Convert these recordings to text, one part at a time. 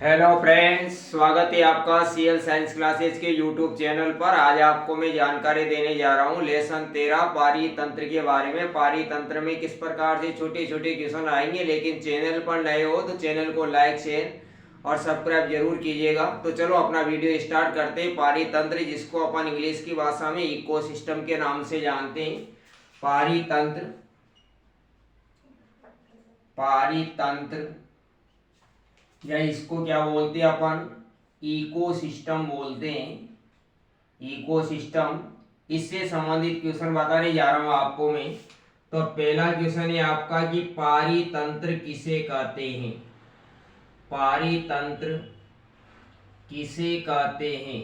Hello friends, स्वागत है आपका सीएल साइंस क्लासेज के यूट्यूब चैनल पर। आज आपको मैं जानकारी देने जा रहा हूँ लेसन 13 पारी तंत्र के बारे में। पारी तंत्र में किस प्रकार से छोटे छोटे क्वेश्चन आएंगे, लेकिन चैनल पर नए हो तो चैनल को लाइक शेयर और सब्सक्राइब जरूर कीजिएगा। तो चलो अपना वीडियो स्टार्ट करते हैं। पारी तंत्र, जिसको अपन इंग्लिश की भाषा में इकोसिस्टम के नाम से जानते हैं। पारी तंत्र, पारी तंत्र या इसको क्या बोलते हैं अपन, इकोसिस्टम बोलते हैं। इकोसिस्टम, इससे संबंधित क्वेश्चन बताने जा रहा हूं आपको मैं। तो पहला क्वेश्चन है आपका कि पारीतंत्र किसे कहते हैं। पारीतंत्र किसे कहते हैं।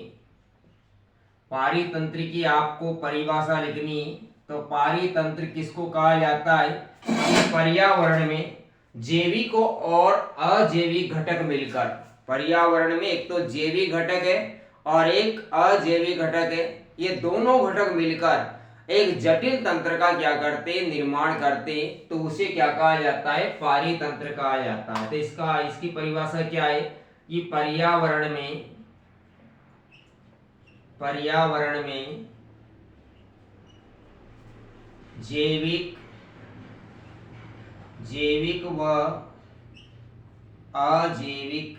पारीतंत्र की आपको परिभाषा लिखनी है। तो पारीतंत्र किसको कहा जाता है कि पर्यावरण में जैविक और अजैविक घटक मिलकर, पर्यावरण में एक तो जैविक घटक है और एक अजैविक घटक है, ये दोनों घटक मिलकर एक जटिल तंत्र का क्या करते हैं, निर्माण करते हैं। तो उसे क्या कहा जाता है, पारीतंत्र कहा जाता है। तो इसकी परिभाषा क्या है कि पर्यावरण में जैविक व अजैविक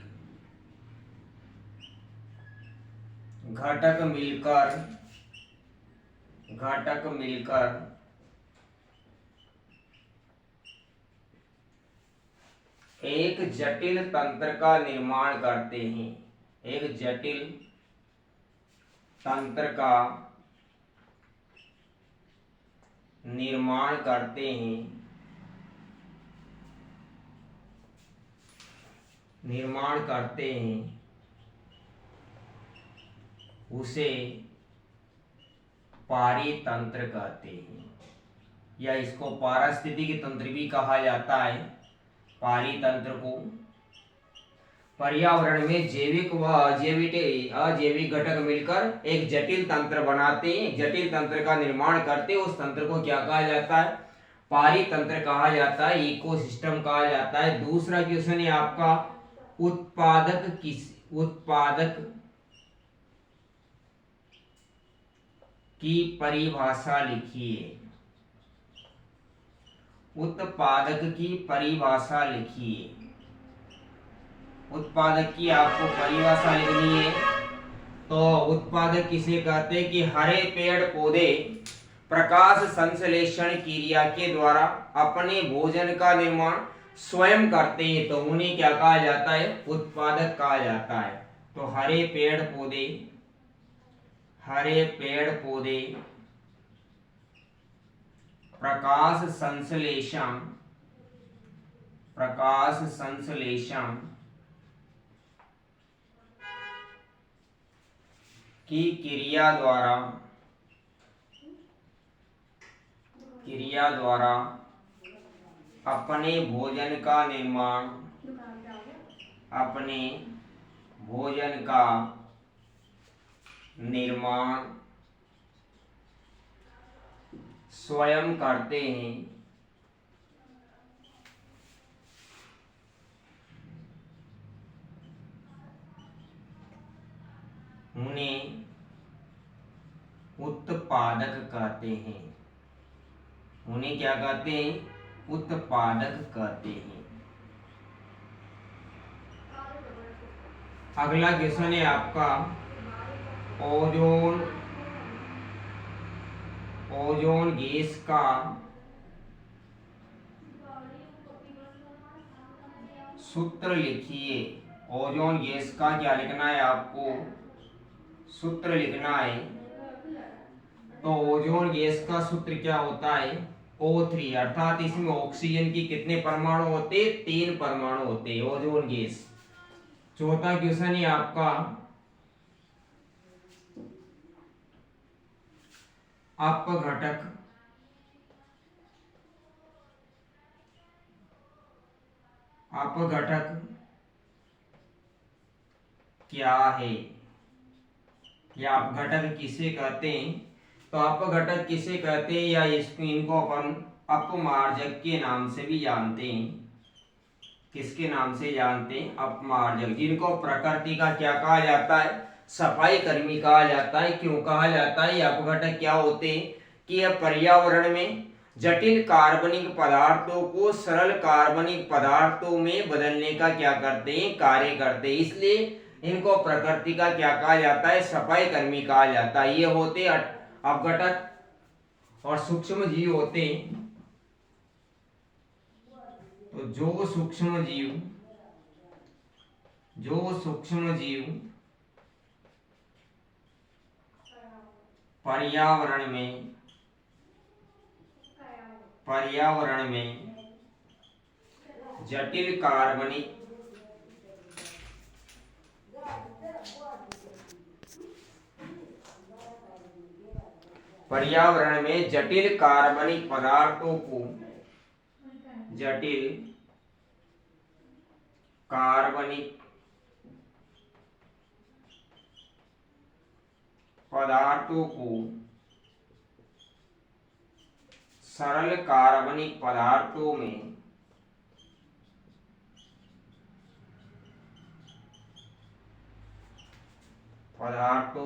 घटक मिलकर एक जटिल तंत्र का निर्माण करते हैं। एक जटिल तंत्र का निर्माण करते हैं। उसे पारीतंत्र कहते हैं, या इसको पारिस्थितिकी तंत्र भी कहा जाता है। पारीतंत्र को पर्यावरण में जैविक व अजैविक घटक मिलकर एक जटिल तंत्र बनाते हैं, जटिल तंत्र का निर्माण करते हैं। उस तंत्र को क्या कहा जाता है, पारीतंत्र कहा जाता है, इकोसिस्टम कहा जाता है। दूसरा क्वेश्चन है आपका उत्पादक की परिभाषा लिखिए। उत्पादक की परिभाषा लिखिए। उत्पादक की आपको परिभाषा लिखनी है। तो उत्पादक किसे कहते हैं कि हरे पेड़ पौधे प्रकाश संश्लेषण क्रिया के द्वारा अपने भोजन का निर्माण स्वयं करते हैं, तो उन्हें क्या कहा जाता है, उत्पादक कहा जाता है। तो हरे पेड़ पौधे प्रकाश संश्लेषण की क्रिया द्वारा अपने भोजन का निर्माण स्वयं करते हैं। उन्हें उत्पादक कहते हैं। उन्हें क्या कहते हैं, उत्पादक कहते हैं। अगला क्वेश्चन है आपका ओजोन गैस का सूत्र लिखिए। ओजोन गैस का क्या लिखना है, आपको सूत्र लिखना है। तो ओजोन गैस का सूत्र क्या होता है, O3, अर्थात इसमें ऑक्सीजन की कितने परमाणु होते हैं, 3 परमाणु होते हैं ओजोन गैस। चौथा क्वेश्चन है आपका अपघटक क्या है, या अपघटक किसे कहते हैं। तो अपघटक किसे कहते हैं, या इनको अपन अपमार्जक के नाम से भी जानते हैं। किसके नाम से जानते हैं? अपमार्जक, जिनको प्रकृति का क्या कहा जाता है? सफाई कर्मी कहा जाता है। क्यों कहा जाता है? ये अपघटक क्या होते हैं कि यह पर्यावरण में जटिल कार्बनिक पदार्थों को सरल कार्बनिक पदार्थों में बदलने का क्या करते हैं? कार्य करते हैं। इसलिए इनको प्रकृति का क्या कहा जाता है? सफाई कर्मी कहा जाता है। ये होते अपघटक। और सूक्ष्म जीव होते हैं, तो जो सूक्ष्म जीव पर्यावरण में जटिल कार्बनिक पदार्थों को सरल कार्बनिक पदार्थों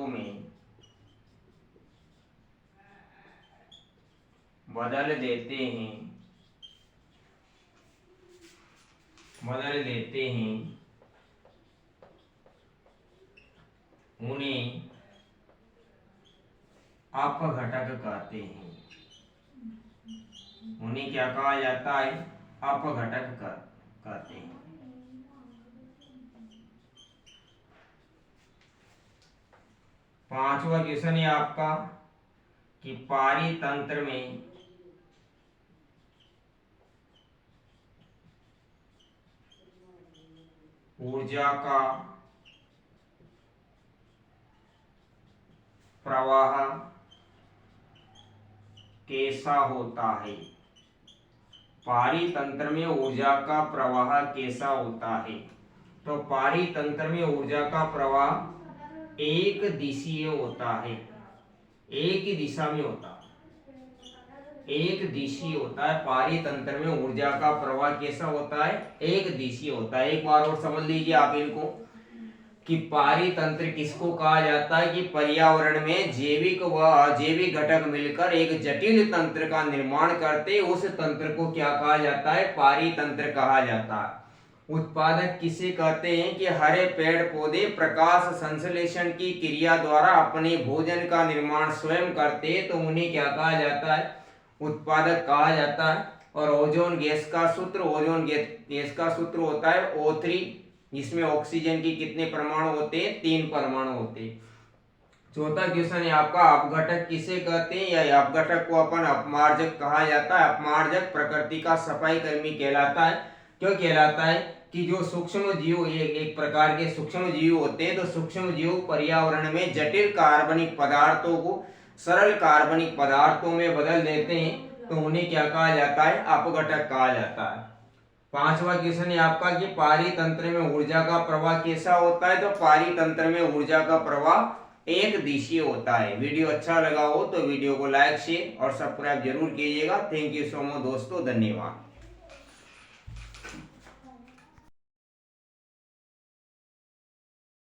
में बदल देते हैं उन्हें अपघटक कहते हैं। उन्हें क्या कहा जाता है? अपघटक कहते हैं। पांचवा क्वेश्चन है आपका कि पारितंत्र में ऊर्जा का प्रवाह कैसा होता है? पारितंत्र में ऊर्जा का प्रवाह कैसा होता है? तो पारितंत्र में ऊर्जा का प्रवाह एक दिशीय होता है। एक ही दिशा में होता है, एक दिशीय होता है। पारितंत्र में ऊर्जा का प्रवाह कैसा होता है? एक दिशीय होता है। एक बार और समझ लीजिए आप इनको कि पारितंत्र किसको कहा जाता है? कि पर्यावरण में जैविक व अजैविक घटक मिलकर एक जटिल तंत्र का निर्माण करते, उस तंत्र को क्या कहा जाता है? पारितंत्र कहा जाता है। उत्पादक किसे कहते हैं? कि हरे पेड़ पौधे प्रकाश संश्लेषण की क्रिया द्वारा अपने भोजन का निर्माण स्वयं करते हैं, तो उन्हें क्या कहा जाता है? उत्पादक कहा जाता है। और ओजोन गैस का सूत्र होता है O3, जिसमें ऑक्सीजन की कितने परमाणु होते हैं? 3 परमाणु होते हैं। चौथा क्वेश्चन है आपका, अपघटक किसे कहते हैं? या अपघटक को अपन अपमार्जक कहा जाता है। अपमार्जक प्रकृति का सफाई कर्मी कहलाता है। क्यों कहलाता है? कि जो सूक्ष्म जीव एक प्रकार के सूक्ष्म जीव होते हैं, तो सूक्ष्म जीव पर्यावरण में जटिल कार्बनिक पदार्थों को सरल कार्बनिक पदार्थों में बदल देते हैं, तो उन्हें क्या कहा जाता है? अपघटक कहा जाता है। पांचवा क्वेश्चन है आपका कि पारितंत्र में ऊर्जा का प्रवाह कैसा होता है? तो पारितंत्र में ऊर्जा का प्रवाह एक दिशीय होता है। वीडियो अच्छा लगा हो तो वीडियो को लाइक, शेयर और सब्सक्राइब जरूर कीजिएगा। थैंक यू सो मच दोस्तों, धन्यवाद।